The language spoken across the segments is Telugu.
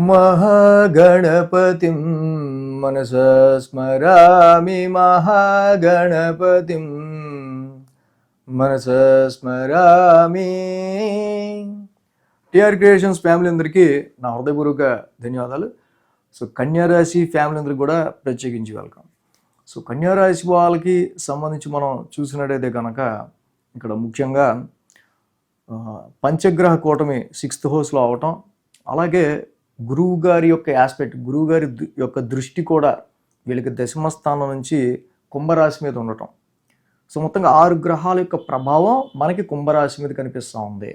మహాగణపతిం మనసా స్మరామి మహాగణపతిం మనసా స్మరామి. టిఆర్ క్రియేషన్స్ ఫ్యామిలీ అందరికీ నా హృదయపూర్వక ధన్యవాదాలు. సో కన్యారాశి ఫ్యామిలీ అందరికి కూడా ప్రత్యేకించి వెల్కమ్. సో కన్యారాశి వాళ్ళకి సంబంధించి మనం చూసినట్టయితే కనుక ఇక్కడ ముఖ్యంగా పంచగ్రహ కూటమి 6th హౌస్లో అవటం, అలాగే గురువు గారి యొక్క ఆస్పెక్ట్, గురువు గారి యొక్క దృష్టి కూడా వీళ్ళకి దశమ స్థానం నుంచి కుంభరాశి మీద ఉండటం. సో మొత్తంగా 6 గ్రహాల యొక్క ప్రభావం మనకి కుంభరాశి మీద కనిపిస్తూ ఉంది.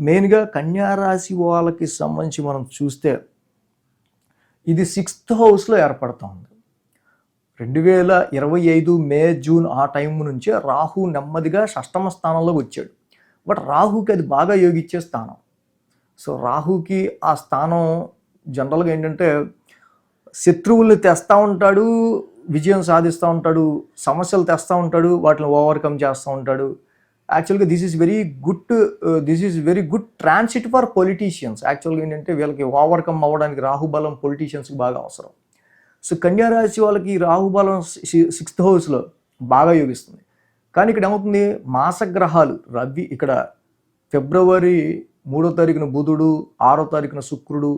మెయిన్గా కన్యారాశి వాళ్ళకి సంబంధించి మనం చూస్తే ఇది 6th హౌస్లో ఏర్పడుతుంది. 2025 మే జూన్ ఆ టైం నుంచే రాహు నెమ్మదిగా 6వ స్థానంలోకి వచ్చాడు. బట్ రాహుకి అది బాగా యోగిచ్చే స్థానం. సో రాహుకి ఆ స్థానం జనరల్గా ఏంటంటే శత్రువుల్ని తెస్తూ ఉంటాడు, విజయం సాధిస్తూ ఉంటాడు, సమస్యలు తెస్తూ ఉంటాడు, వాటిని ఓవర్కమ్ చేస్తూ ఉంటాడు. యాక్చువల్గా this is very good transit for politicians. యాక్చువల్గా ఏంటంటే వీళ్ళకి ఓవర్కమ్ అవ్వడానికి రాహుబలం పొలిటీషియన్స్కి బాగా అవసరం. సో కన్యారాశి వాళ్ళకి రాహుబలం 6th హౌస్లో బాగా యోగిస్తుంది. కానీ ఇక్కడ ఏమవుతుంది, మాసగ్రహాలు రవి ఇక్కడ ఫిబ్రవరి 3వ తారీఖున బుధుడు, 6వ తారీఖున శుక్రుడు,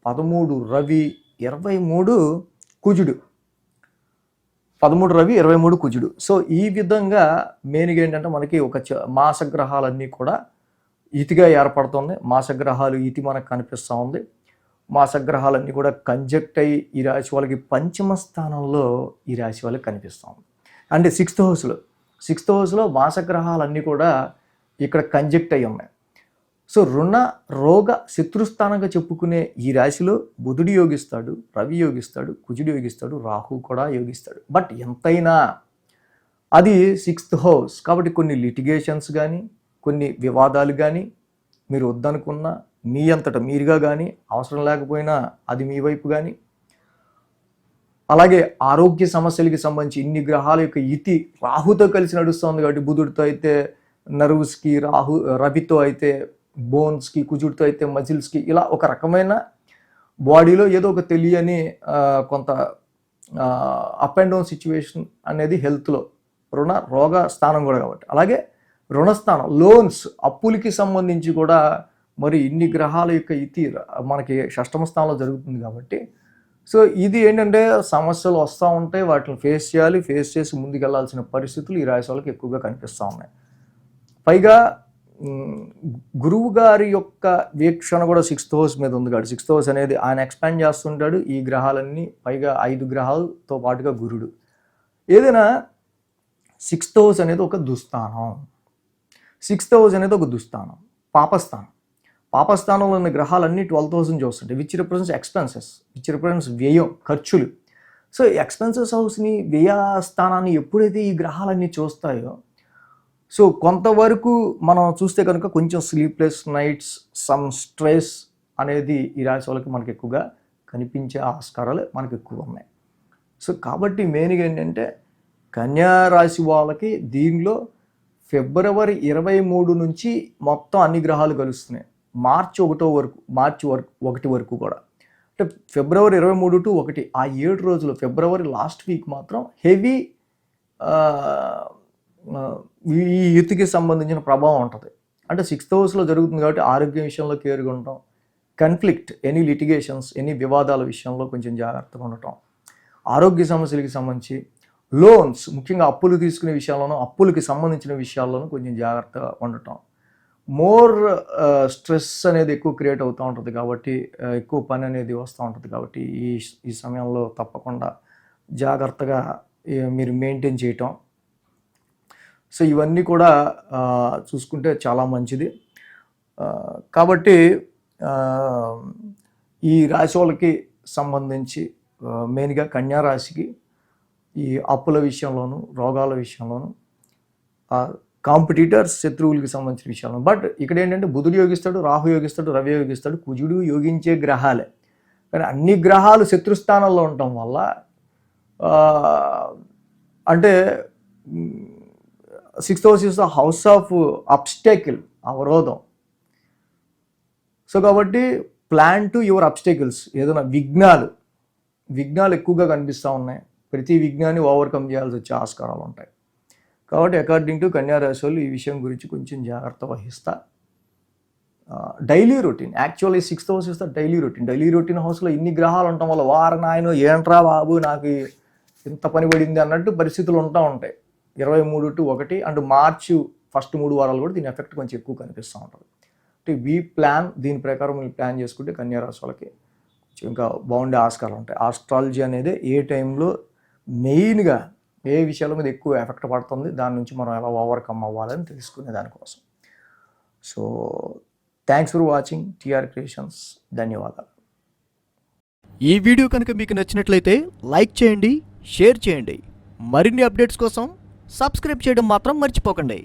13 రవి, 23 కుజుడు, 13 రవి 23 కుజుడు. సో ఈ విధంగా మెయిన్గా ఏంటంటే మనకి ఒక మాసగ్రహాలన్నీ కూడా ఇతిగా ఏర్పడుతుంది. మాసగ్రహాలు ఇతి మనకు కనిపిస్తూ ఉంది. మాసగ్రహాలన్నీ కూడా కంజక్ట్ అయ్యి ఈ రాశి వాళ్ళకి పంచమ స్థానంలో ఈ రాశి వాళ్ళకి కనిపిస్తూ ఉంది. అంటే 6th హౌస్లో మాసగ్రహాలన్నీ కూడా ఇక్కడ కంజక్ట్ అయ్యి ఉన్నాయి. సో రుణ రోగ శత్రుస్థానంగా చెప్పుకునే ఈ రాశిలో బుధుడు యోగిస్తాడు, రవి యోగిస్తాడు, కుజుడు యోగిస్తాడు, రాహు కూడా యోగిస్తాడు. బట్ ఎంతైనా అది 6th హౌస్ కాబట్టి కొన్ని లిటిగేషన్స్ కానీ, కొన్ని వివాదాలు కానీ, మీరు వద్దనుకున్నా మీ అంతటా మీరుగా కానీ, అవసరం లేకపోయినా అది మీ వైపు కానీ, అలాగే ఆరోగ్య సమస్యలకి సంబంధించి ఇన్ని గ్రహాల యొక్క ఇతి రాహుతో కలిసి నడుస్తుంది. కాబట్టి బుధుడితో అయితే నర్వ్స్కి, రవితో అయితే బోన్స్కి, కుజుడితో అయితే మజిల్స్కి, ఇలా ఒక రకమైన బాడీలో ఏదో ఒక తెలియని కొంత అప్ అండ్ డౌన్ సిచ్యువేషన్ అనేది హెల్త్లో రుణ రోగ స్థానం కూడా కాబట్టి, అలాగే రుణస్థానం లోన్స్ అప్పులకి సంబంధించి కూడా మరి ఇన్ని గ్రహాల యొక్క ఇతి మనకి 6వ స్థానంలో జరుగుతుంది కాబట్టి సో ఇది ఏంటంటే సమస్యలు వస్తూ ఉంటాయి, వాటిని ఫేస్ చేయాలి, ఫేస్ చేసి ముందుకెళ్లాల్సిన పరిస్థితులు ఈ రాశి వాళ్ళకి ఎక్కువగా కనిపిస్తూ ఉన్నాయి. పైగా గురువు గారి యొక్క వీక్షణ కూడా 6th హౌస్ మీద ఉంది. కాబట్టి 6th హౌస్ అనేది ఆయన ఎక్స్పాండ్ చేస్తుంటాడు. ఈ గ్రహాలన్నీ పైగా 5 గ్రహాలతో పాటుగా గురుడు. ఏదైనా 6th హౌస్ అనేది ఒక దుస్థానం. 6th హౌస్ అనేది ఒక దుస్థానం, పాపస్థానం. పాపస్థానంలో ఉన్న గ్రహాలన్నీ 12th హౌస్ని చూస్తుంటాయి, which represents expenses, which represents వ్యయం, ఖర్చులు. సో ఎక్స్పెన్సెస్ హౌస్ని, వ్యయ స్థానాన్ని ఎప్పుడైతే ఈ గ్రహాలన్నీ చూస్తాయో సో కొంతవరకు మనం చూస్తే కనుక కొంచెం స్లీప్లెస్ నైట్స్, సమ్ స్ట్రెస్ అనేది ఈ రాశి వాళ్ళకి మనకి ఎక్కువగా కనిపించే ఆస్కారాలు మనకి ఎక్కువ ఉన్నాయి. సో కాబట్టి మెయిన్గా ఏంటంటే కన్యా రాశి వాళ్ళకి దీనిలో ఫిబ్రవరి 23 నుంచి మొత్తం అన్ని గ్రహాలు కలుస్తున్నాయి. మార్చి 1 వరకు కూడా, అంటే ఫిబ్రవరి 23 to 1 ఆ 7 రోజులు, ఫిబ్రవరి లాస్ట్ వీక్ మాత్రం హెవీ ఈ యూత్కి సంబంధించిన ప్రభావం ఉంటుంది. అంటే 6th హౌస్లో జరుగుతుంది కాబట్టి ఆరోగ్య విషయంలో కేర్గా ఉండటం, కన్ఫ్లిక్ట్, ఎనీ లిటిగేషన్స్, ఎనీ వివాదాల విషయంలో కొంచెం జాగ్రత్తగా ఉండటం, ఆరోగ్య సమస్యలకి సంబంధించి లోన్స్, ముఖ్యంగా అప్పులు తీసుకునే విషయాల్లోనూ, అప్పులకి సంబంధించిన విషయాల్లోనూ కొంచెం జాగ్రత్తగా ఉండటం, మోర్ స్ట్రెస్ అనేది ఎక్కువ క్రియేట్ అవుతూ ఉంటుంది కాబట్టి, ఎక్కువ పని అనేది వస్తూ ఉంటుంది కాబట్టి ఈ సమయంలో తప్పకుండా జాగ్రత్తగా మీరు మెయింటైన్ చేయటం. సో ఇవన్నీ కూడా చూసుకుంటే చాలా మంచిది. కాబట్టి ఈ రాశి వాళ్ళకి సంబంధించి మెయిన్గా కన్యారాశికి ఈ అప్పుల విషయంలోనూ, రోగాల విషయంలోనూ, కాంపిటీటర్స్, శత్రువులకి సంబంధించిన విషయాలను. బట్ ఇక్కడ ఏంటంటే బుధుడు యోగిస్తాడు, రాహు యోగిస్తాడు, రవి యోగిస్తాడు, కుజుడు యోగించే గ్రహాలే. కానీ అన్ని గ్రహాలు శత్రుస్థానంలో ఉండటం వల్ల అంటే 6th house is the house of obstacle, అవరోధం. సో కాబట్టి ప్లాన్ టు యువర్ అబ్స్టేకిల్స్. ఏదైనా విఘ్నాలు ఎక్కువగా కనిపిస్తూ ఉన్నాయి. ప్రతి విఘ్నాన్ని ఓవర్కమ్ చేయాల్సి వచ్చే ఆస్కారాలు ఉంటాయి. కాబట్టి అకార్డింగ్ టు కన్యా రాశి వాళ్ళు ఈ విషయం గురించి కొంచెం జాగ్రత్త వహిస్తా. Daily routine, actually 6th house is the daily routine హౌస్లో ఇన్ని గ్రహాలు ఉండటం వల్ల నాయన ఏంట్రా బాబు నాకు ఇంత పని పడింది అన్నట్టు పరిస్థితులు ఉంటాయి. 23 to 1 అండ్ మార్చి ఫస్ట్ 3 వారాలు కూడా దీని ఎఫెక్ట్ కొంచెం ఎక్కువ కనిపిస్తూ ఉంటుంది. అంటే దీని ప్రకారం మీరు ప్లాన్ చేసుకుంటే కన్యా రాశి వాళ్ళకి ఇంకా బాగుండే ఆస్కారాలు ఉంటాయి. ఆస్ట్రాలజీ అనేది ఏ టైంలో మెయిన్గా ఏ విషయాల మీద ఎక్కువ ఎఫెక్ట్ పడుతుంది, దాని నుంచి మనం ఎలా ఓవర్కమ్ అవ్వాలని తెలుసుకునే దానికోసం. So thanks for watching TR Creations. ధన్యవాదాలు. ఈ వీడియో కనుక మీకు నచ్చినట్లయితే లైక్ చేయండి, షేర్ చేయండి. మరిన్ని అప్డేట్స్ కోసం సబ్స్క్రైబ్ చేయడం మాత్రం మర్చిపోకండి.